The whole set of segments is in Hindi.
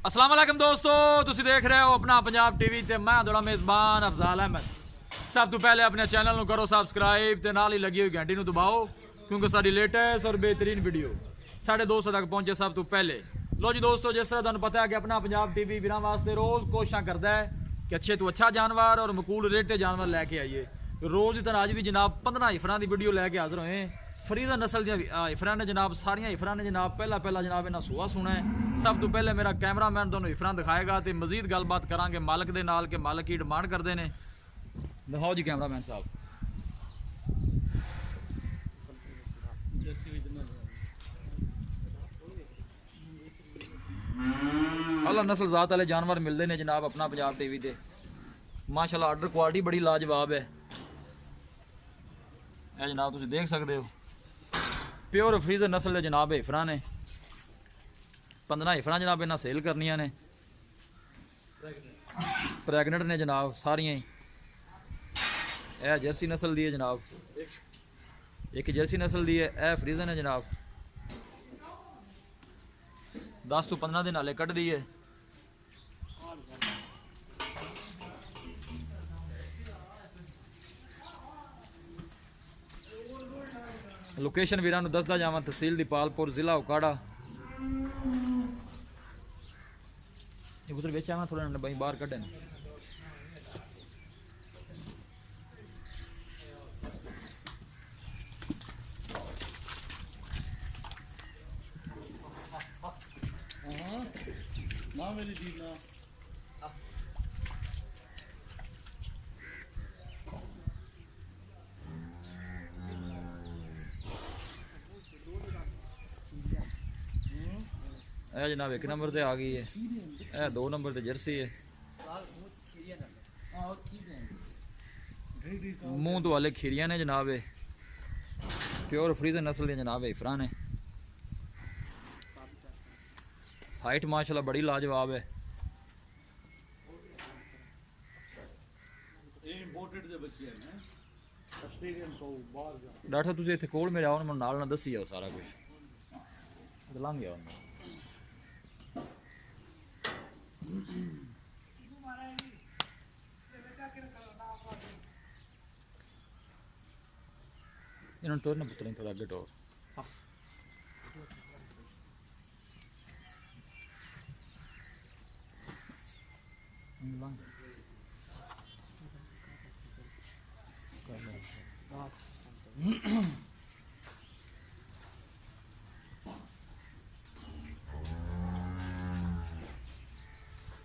अस्सलाम वालेकुम दोस्तों, तुसी देख रहे हो अपना पंजाब टीवी ते मैं थोड़ा मेज़बान अफजाल अहमद। सब तो पहले अपने चैनल ਨੂੰ करो सबसक्राइब ते नाल ही लगी हुई घंटी ਨੂੰ दबाओ क्योंकि सारी लेटेस्ट और बेहतरीन वीडियो साढ़े 200 तक पहुंचे सब तो पहले। लो जी दोस्तों, जिस तरह तुहानू पता है कि अपना पंजाब टीवी वीरां वास्ते रोज़ कोशिशां करता है कि अच्छे तो अच्छा जानवर और मकूल रेट ते जानवर लैके आइए। रोज़ की तरह अज भी जनाब 15 हिफरां की वीडियो लैके हाजिर होए। फरीदा नस्ल दी हिफरां ने जनाब, सारियां हिफरां ने जनाब। पहला जनाब इन्हां सूआ सुना है। सब तो पहले मेरा कैमरामैन दोनों हिफरां दिखाएगा तो मजीद गलबात करांगे मालक दे नाल के मालक की डिमांड करते हैं। दिखाओ जी कैमरामैन साहब। अल्लाह नस्ल जात वाले जानवर मिलते हैं जनाब अपना पंजाब टीवी ते। माशाल्लाह आर्डर क्वालिटी बड़ी लाजवाब है। यह जनाब तुम देख सकते हो प्योर फ्रीजर नस्ल के जनाब हिफरां ने। 15 हिफरां जनाब इन्हें सेल करनिया ने। प्रैगनेंट ने जनाब सारियां ही। यह जर्सी नस्ल की है जनाब, एक जर्सी नस्ल की है। यह फ्रीजन है जनाब, 10 तो 15 दिन हाले कट दी है। लोकेशन वीरां नू दसदा जावां, तहसील दीपालपुर, जिला उकाड़ा। उधर बेच आवां थोड़ा भाई बाहर कड्ढे ना। मेरी दीना जनाब एक नंबर ते आ गई है। यह 2 नंबर ते जर्सी है। मुंह तो वाले खीरियां ने जनाब। प्योर फ्रीजर नस्ल के जनाब हिफरां ने। हाइट माशाल्लाह बड़ी लाजवाब है। डॉक्टर साहब तुसीं इत्थे कोल मेरे आओ, मैं नाल ना दसी आओ सारा कुछ लंघ गया। इन्होंने टोर ना पुत्र थोड़ा अगे टोर।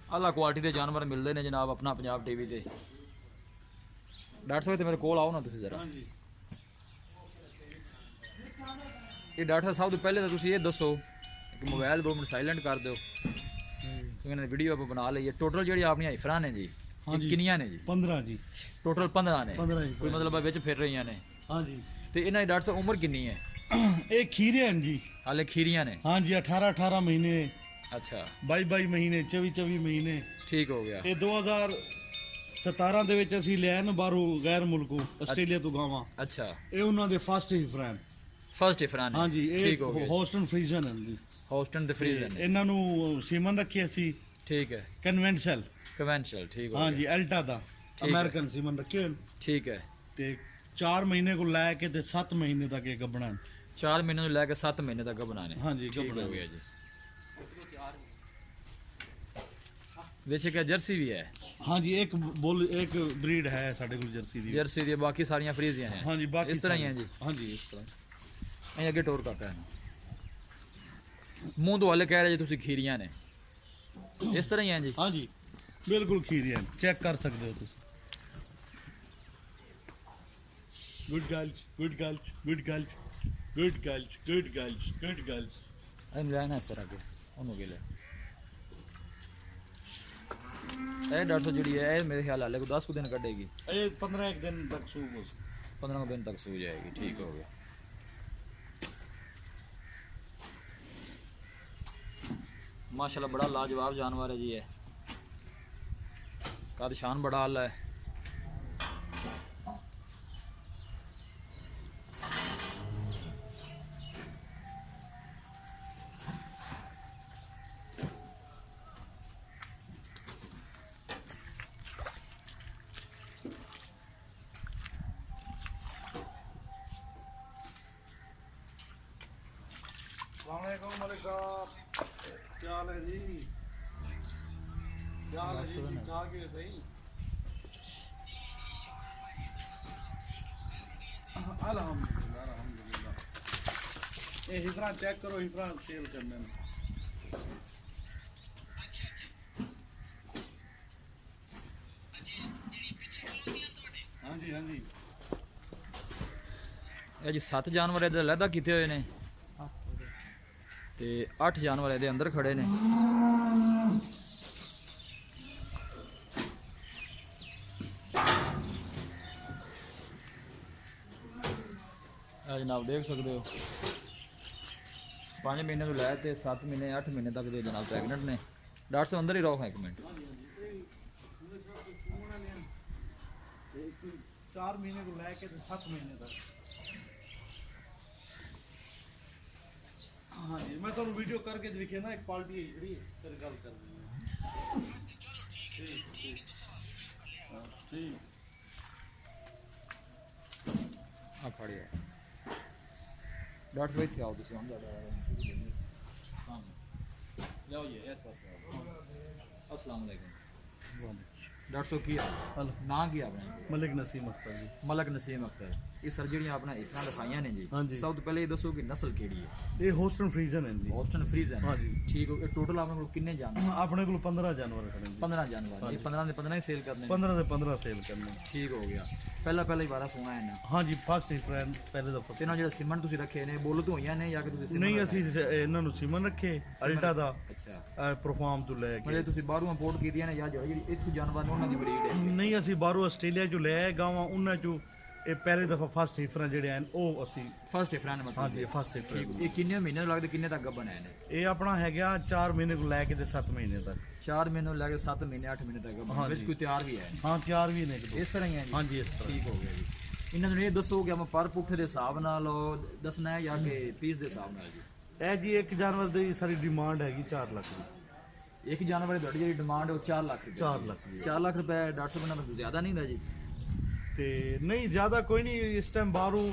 अल्लाह क्वालिटी के जानवर मिलते हैं जनाब अपना पंजाब टीवी ते। डॉक्टर साहब मेरे कोल आओ ना तुसीं जरा। ये डॉक्टर साहब तो पहले तो तुसीं ये दसो कि मोबाइल 2 मिनट साइलेंट कर दो क्योंकि वीडियो आप बना ली है। टोटल जी अपनी हिफरां ने जी किनियां ने जी? 15 जी। टोटल 15 ने। कोई मतलब विच फिर रही ने? हाँ जी। तो इन्हां दी डॉक्टर साहब उम्र कितनी है? एक खीरे हैं जी, हाले खीरियां ने? हाँ जी। 18 महीने। अच्छा। 22 महीने, 24 महीने। ठीक हो गया। ये 2017 ਦੇ ਵਿੱਚ ਅਸੀਂ ਲਿਆ ਨਾ ਬਾਹਰੋਂ ਗੈਰ ਮੁਲਕੋਂ ਆਸਟ੍ਰੇਲੀਆ ਤੋਂ ਗਾਵਾਂ। अच्छा। ਇਹ ਉਹਨਾਂ ਦੇ ਫਸਟ ਹਿਫਰਾਨ। फर्स्ट हिफरां ने? हाँ जी। ठीक हो ਇਹ गया। ਹੌਸਟਨ ਫਰੀਜ਼ਨ ਹਨ ਜੀ। हॉस्टन द फ्रीजन ने। ਇਹਨਾਂ ਨੂੰ ਸੀਮਨ ਰੱਖਿਆ ਸੀ। ठीक है। ਕਨਵੈਂਸ਼ਨਲ। कन्वेंशनल ठीक हो हाँ गया। जी। एल्टा ਦਾ ਅਮਰੀਕਨ ਸੀਮਨ ਰੱਖੇ ਹੋਏ ठीक है। ਤੇ 4 ਮਹੀਨੇ ਕੋਲ ਲੈ ਕੇ ਤੇ 7 ਮਹੀਨੇ ਤੱਕ ਇਹ ਗੱਭਣਾ। 4 महीने ਤੋਂ ਲੈ ਕੇ 7 महीने तक बनाने। हाँ जी ठीक ਗੱਭਣਾ हो गया जी। वैसे क्या जर्सी भी है? हाँ जी। एक ब्रीड है साढ़े को जर्सी दी। जर्सी दी बाकी सारियां फ्रीजियां हैं। हाँ जी। बाकी इस तरह ही हैं जी? हाँ जी इस तरह। अं अगे टोर करता है मुंह तो वाले कह रहे जी तुसी खीरियां ने, इस तरह ही हैं जी? हाँ जी बिल्कुल खीरियां चेक कर सकते हो तुम। Good girls, good girls, good girls, good girls, good girls, good girls. अरे रहना इस तरह के उन्होंने गिले। डॉक्टर साहब जी है मेरे ख्याल हाले को 10 को दिन कटेगी। 15 दिन तक सूख 15 दिन तक सो जाएगी। ठीक हो गया। माशाल्लाह बड़ा लाजवाब जानवर है जी। है कद शान बड़ा आला है। वालेकुम मलिक साहब, क्या हाल है जी? क्या हाल है जी? ठीक ठाक है सही? अल्हम्दुलिल्लाह अल्हम्दुलिल्लाह। ये हिफरा चेक करो, हिफरा सेल करने में। हाँ जी हाँ जी। ਇਹ ਜੀ 7 ਜਾਨਵਰ ਇਹਦੇ ਅਲੱਗਾ ਕੀਤੇ ਹੋਏ ਨੇ ਤੇ 8 ਜਾਨਵਰ ਇਹਦੇ ਅੰਦਰ ਖੜੇ ਨੇ। ਇਹ ਜਨਾਬ ਦੇਖ ਸਕਦੇ ਹੋ 5 ਮਹੀਨੇ ਤੋਂ ਲੈ ਕੇ 7 ਮਹੀਨੇ 8 ਮਹੀਨੇ ਤੱਕ ਦੇ ਜਨਾਬ ਪ੍ਰੈਗਨੈਂਟ ਨੇ। ਡਾਕਟਰ ਸਾਹਿਬ ਅੰਦਰ ਹੀ ਰਹੋ ਇੱਕ ਮਿੰਟ। 4 महीने को लेके 7 महीने तक। हाँ जी, मैं तो वीडियो करके दिखे ना, एक पार्टी खड़ी है, फिर गल कर देंगे। ठीक ठीक हाँ, ठीक। ਆ ਫੜਿਓ ਡਾਕਟਰ ਸਾਹਿਬ ਇੱਥੇ ਆਓ ਤੁਸੀਂ ਹੁਣ ਹਾਂ ਲਿਆਓ ਜੀ ਇਸ ਪਾਸੇ ਆਓ। अस्सलाम वालेकुम डॉक्टर साहब की हाल ना की आपने मलिक नसीम अख्तर जी। मलक नसीम अख्तर ये सर ਜਿਹੜੀਆਂ ਆਪਣਾ ਇਫਰਾਂ ਦਿਖਾਈਆਂ ਨੇ ਜੀ हाँ जी। ਸਭ ਤੋਂ ਪਹਿਲੇ ਇਹ ਦੱਸੋ ਕਿ ਨਸਲ ਕਿਹੜੀ ਹੈ। ये होस्टन फ्रीजन है जी। ਬੋਸਟਨ ਫਰੀਜ਼ਨ हाँ जी। ਠੀਕ ਹੋ ਟੋਟਲ ਆਪਣੇ ਕੋਲ ਕਿੰਨੇ ਜਾਨਵਰ अपने को 15 जानवर खड़े हैं। 15 ਜਾਨਵਰ ਇਹ 15 ਦੇ 15 ਹੀ ਸੇਲ ਕਰਨੇ ਨੇ। 15 से 15 सेल करने। ਠੀਕ ਹੋ ਗਿਆ ਪਹਿਲਾ ਹੀ ਵਾਰਾ ਸੋਣਾ ਹੈ ਨਾ। हाँ जी, फर्स्ट ही फ्रेंड पहले दफा। ਤੇ ਨਾ ਜਿਹੜਾ ਸਿਮਨ ਤੁਸੀਂ ਰੱਖੇ ਨੇ ਬੋਲ ਤੋਂ ਹੋਈਆਂ ਨੇ ਜਾਂ ਕਿ ਤੁਸੀਂ ਸਿਮਨ नहीं ਅਸੀਂ ਇਹਨਾਂ ਨੂੰ ਸਿਮਨ ਰੱਖੇ ਅਲਟਾ ਦਾ ਅੱਛਾ ਪਰਫਾਰਮ ਤੋਂ ਲੈ ਕੇ। ਮਤਲਬ ਤੁਸੀਂ ਬਾਹਰੋਂ ਇੰਪੋਰਟ ਕੀਤੀਆਂ ਨੇ ਜਾਂ ਜਿਹੜੀ ਇੱਥੋਂ ਜਾਨਵਰ ਨੇ ਉਹਨਾਂ ਦੀ ਬਰੀਡ ਹੈ। ਨਹੀਂ ਅਸੀਂ ਬਾਹਰੋਂ ਆਸਟ੍ਰੇਲੀਆ ਚੋਂ ਲੈ ਆਏ ਗਾਵਾਂ, ਉਹਨਾਂ ਚੋਂ ਇਹ ਪਹਿਲੇ ਦਫਾ ਫਸਟ ਹੀਫਰਾਂ ਜਿਹੜੇ ਹਨ ਉਹ ਅਸੀਂ। ਫਸਟ ਇਫਰਾਂ ਨੇ ਮਤਲਬ ਹਾਂਜੀ ਫਸਟ ਹੀਫਰ। ਠੀਕ ਇਹ ਕਿੰਨੇ ਮਹੀਨੇ ਲੱਗਦੇ ਕਿੰਨੇ ਤੱਕ ਗੱਭਣ ਹੈ ਨੇ। ਇਹ ਆਪਣਾ ਹੈਗਾ 4 ਮਹੀਨੇ ਤੋਂ ਲੈ ਕੇ ਤੇ 7 ਮਹੀਨੇ ਤੱਕ। 4 ਮਹੀਨੇ ਤੋਂ ਲੈ ਕੇ 7 ਮਹੀਨੇ 8 ਮਹੀਨੇ ਤੱਕ ਗੱਭਣ ਵਿੱਚ ਕੋਈ ਤਿਆਰ ਵੀ ਹੈ। ਹਾਂ ਤਿਆਰ ਵੀ ਨੇ ਇੱਕ ਦੋ। ਇਸ ਤਰ੍ਹਾਂ ਹੀ ਹੈ ਜੀ। ਹਾਂਜੀ ਇਸ ਤਰ੍ਹਾਂ। ਠੀਕ ਹੋ ਗਿਆ ਜੀ। ਇਹਨਾਂ ਨੂੰ ਇਹ ਦੱਸੋ ਕਿ ਆਪਾਂ ਪਰ ਪੁੱਠੇ ਦੇ ਹਿਸਾਬ ਨਾਲ ਦੱਸਣਾ ਹੈ ਜਾਂ ਕਿ ਪੀਸ ਦੇ ਹਿਸਾਬ ਨਾਲ ਜੀ। ਇਹ ਜੀ ਇੱਕ ਜਾਨਵਰ ਦੀ ਸਾਰੀ ਡਿਮਾਂਡ ਹੈਗੀ 4 ਲੱਖ ਦੀ। ਇੱਕ ਜਾਨਵਰ ਦੀ ਤੁਹਾਡੀ ਜਿਹੜੀ ਡਿਮਾਂਡ ਹੈ ਉਹ 4 ਲੱਖ ਰੁਪਏ। 4 ਲੱਖ ਦੀ। 4 ਲੱਖ ਰੁਪਏ ਡਾਕਟਰ ਸਾਹਿਬ ਨਾਲ ਜ਼ਿਆਦਾ ਨਹੀਂ ਹੁੰਦਾ ਜੀ। ਤੇ ਨਹੀਂ ਜ਼ਿਆਦਾ ਕੋਈ ਨਹੀਂ, ਇਸ ਟਾਈਮ ਬਾਹਰੋਂ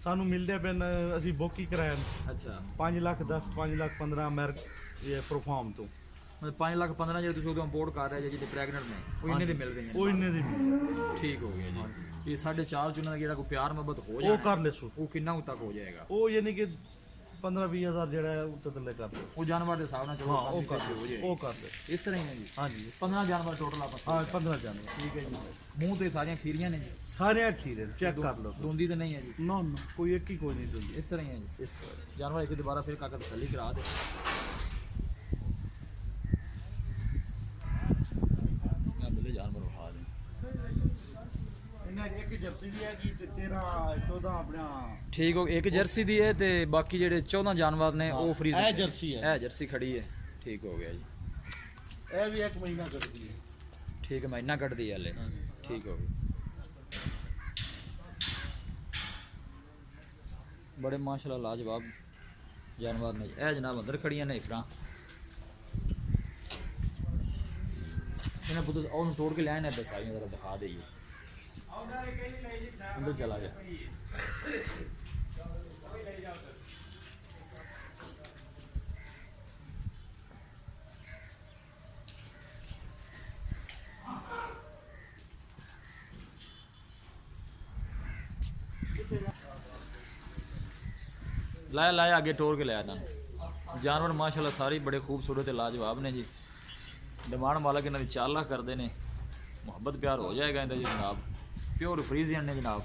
ਸਾਨੂੰ ਮਿਲਦੇ ਪੈਣ, ਅਸੀਂ ਬੁੱਕ ਹੀ ਕਰਾਇਆ। ਅੱਛਾ 5 ਲੱਖ 10 5 ਲੱਖ 15 ਅਮਰੀਕ ਇਹ ਪਰਫਾਰਮ ਤੋਂ। ਮਤਲਬ 5 ਲੱਖ 15 ਜਿਹੜੇ ਤੁਸੀਂ ਉਦੋਂ ਇੰਪੋਰਟ ਕਰ ਰਹੇ ਜਿਹੜੇ ਪ੍ਰੈਗਨੈਂਟ ਨੇ ਉਹ ਇੰਨੇ ਦੇ ਮਿਲ ਰਹੇ ਨੇ। ਉਹ ਇੰਨੇ ਦੀ ਮਿਲ। ਠੀਕ ਹੋ ਗਿਆ ਜੀ। ਇਹ 4.5 ਚ ਉਹਨਾਂ ਦਾ ਜਿਹੜਾ ਕੋਈ ਪਿਆਰ ਮੁਹੱਬਤ ਹੋ ਉਹ ਜਾਣਾ ਕਰ ਲੈਸੋ। ਉਹ ਕਿੰਨਾ ਕੁ ਤੱਕ ਹੋ ਜਾਏਗਾ। ਉਹ ਯਾਨੀ ਕਿ 15-20 ਹਜ਼ਾਰ ਜਿਹੜਾ ਹੈ ਉਹ ਥੱਲੇ ਕਰ ਦਿਓ। ਉਹ ਜਾਨਵਰ ਦੇ ਹਿਸਾਬ ਨਾਲ ਚਲੋ ਹਾਂ ਉਹ ਕਰ ਹੋ ਦਿਓ, ਜਾਏਗਾ। ਉਹ ਕਰ ਦਿਓ। ਇਸ ਤਰ੍ਹਾਂ ਹੀ ਹੈ ਜੀ। ਹਾਂਜੀ 15 ਜਾਨਵਰ ਟੋਟਲ ਆਪਾਂ ਹਾਂ 15 ਜਾਨਵਰ। ਠੀਕ ਹੈ ਜੀ। ਮੂੰਹ ਤੇ ਸਾਰੀਆਂ ਖੀਰੀਆਂ ਨੇ ਜੀ। ਸਾਰੇ ਖੀਰੇ ਚੈੱਕ ਕਰ ਲਓ। ਦੋਂਦੀ ਤਾਂ ਨਹੀਂ ਹੈ ਜੀ। ਨਾ ਨਾ ਕੋਈ ਇੱਕ ਹੀ ਕੋਈ ਨਹੀਂ ਦਿੰਦੀ ਇਸ ਤਰ੍ਹਾਂ ਹੀ ਹੈ ਜੀ। ਇਸ ਤਰ੍ਹਾਂ। ਜਾਨਵਰ ਇੱਕ ਦੁਬਾਰਾ ਫਿਰ ਕਾਕਾ ਤਸੱਲੀ ਕਰਾ ਦੇ। ਮੈਂ ਬਲੇ ਜਾਨਵਰ ਉਠਾ ਦੇ। ਇਹਨਾਂ ਇੱਕ ਜਰਸੀ ਦੀ ਹੈਗੀ ਤੇ 13 14 ਆਪਣਾ। ਠੀਕ ਹੋ ਇੱਕ ਜਰਸੀ ਦੀ ਹੈ ਤੇ ਬਾਕੀ ਜਿਹੜੇ 14 ਜਾਨਵਰ ਨੇ ਉਹ ਫਰੀਜ਼। ਇਹ ਜਰਸੀ ਹੈ। ਇਹ ਜਰਸੀ ਖੜੀ ਹੈ। ਠੀਕ ਹੋ ਗਿਆ ਜੀ। ਇਹ ਵੀ 1 ਮਹੀਨਾ ਕਰਦੀ ਹੈ। ਠੀਕ ਹੈ ਮਹੀਨਾ ਕੱਢਦੀ ਹੈ ਹਲੇ। ਠੀਕ ਹੋ ਗਿਆ। बड़े माशाल्लाह लाजवाब जानवर ने। ए जनाब अंदर खड़ियां ने इफरा इन्हें पुत्र और तोड़ के लाए ने सारियां जरा दिखा देइए। अंदर चला गया। लाया लाया आगे टोर के लाया था। जानवर माशाल्लाह सारी बड़े खूबसूरत लाजवाब ने जी। डिमांड मालक इन्होंने 4 लाख करते हैं। मुहब्बत प्यार हो जाएगा इनका जी जनाब। प्योर फ्रीजियन ने जनाब।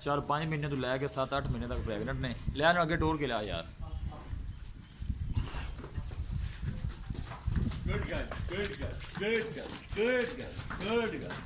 4-5 महीने तो लैके 7-8 महीने तक प्रेगनेंट ने। लिया आगे टोर के लिया यार। Good girl good girl good girl good girl good girl.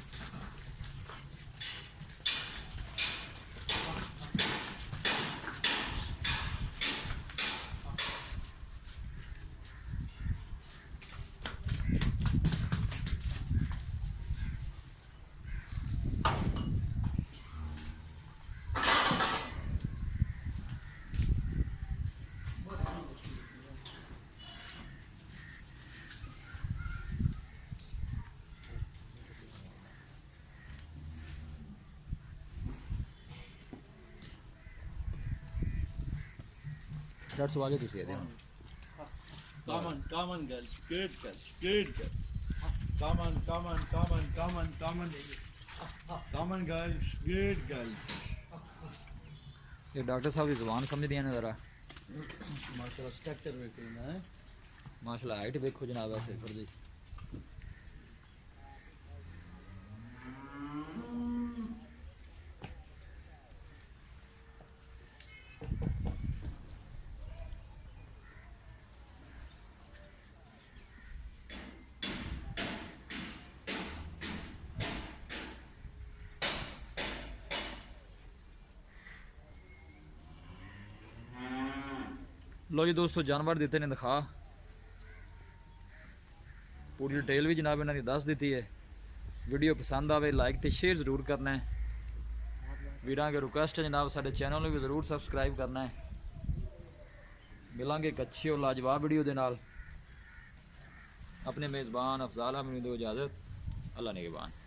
Doctor साहब आगे तुसी दे Come on, girl. Good girl. Good girl. Come on, come on, come on, come on, come on. Come on, girl. Good girl. ये डॉक्टर साहब की जुबान समझ दिया ना जरा माशाल्लाह स्ट्रक्चर में करना है। माशाल्लाह हाइट देखो जनाब ऐसे पर जी लो जी दोस्तों जानवर दिते ने दिखा पूरी डिटेल भी जनाब इन्होंने दस दी है। वीडियो पसंद आवे लाइक तो शेयर जरूर करना है। वीरां के रिक्वेस्ट है जनाब साडे चैनल को भी जरूर सबसक्राइब करना है। मिलांगे एक अच्छी और लाजवाब वीडियो के नाल। अपने मेज़बान अफजाल अहमद को दो इजाज़त। अल्लाह निगहबान।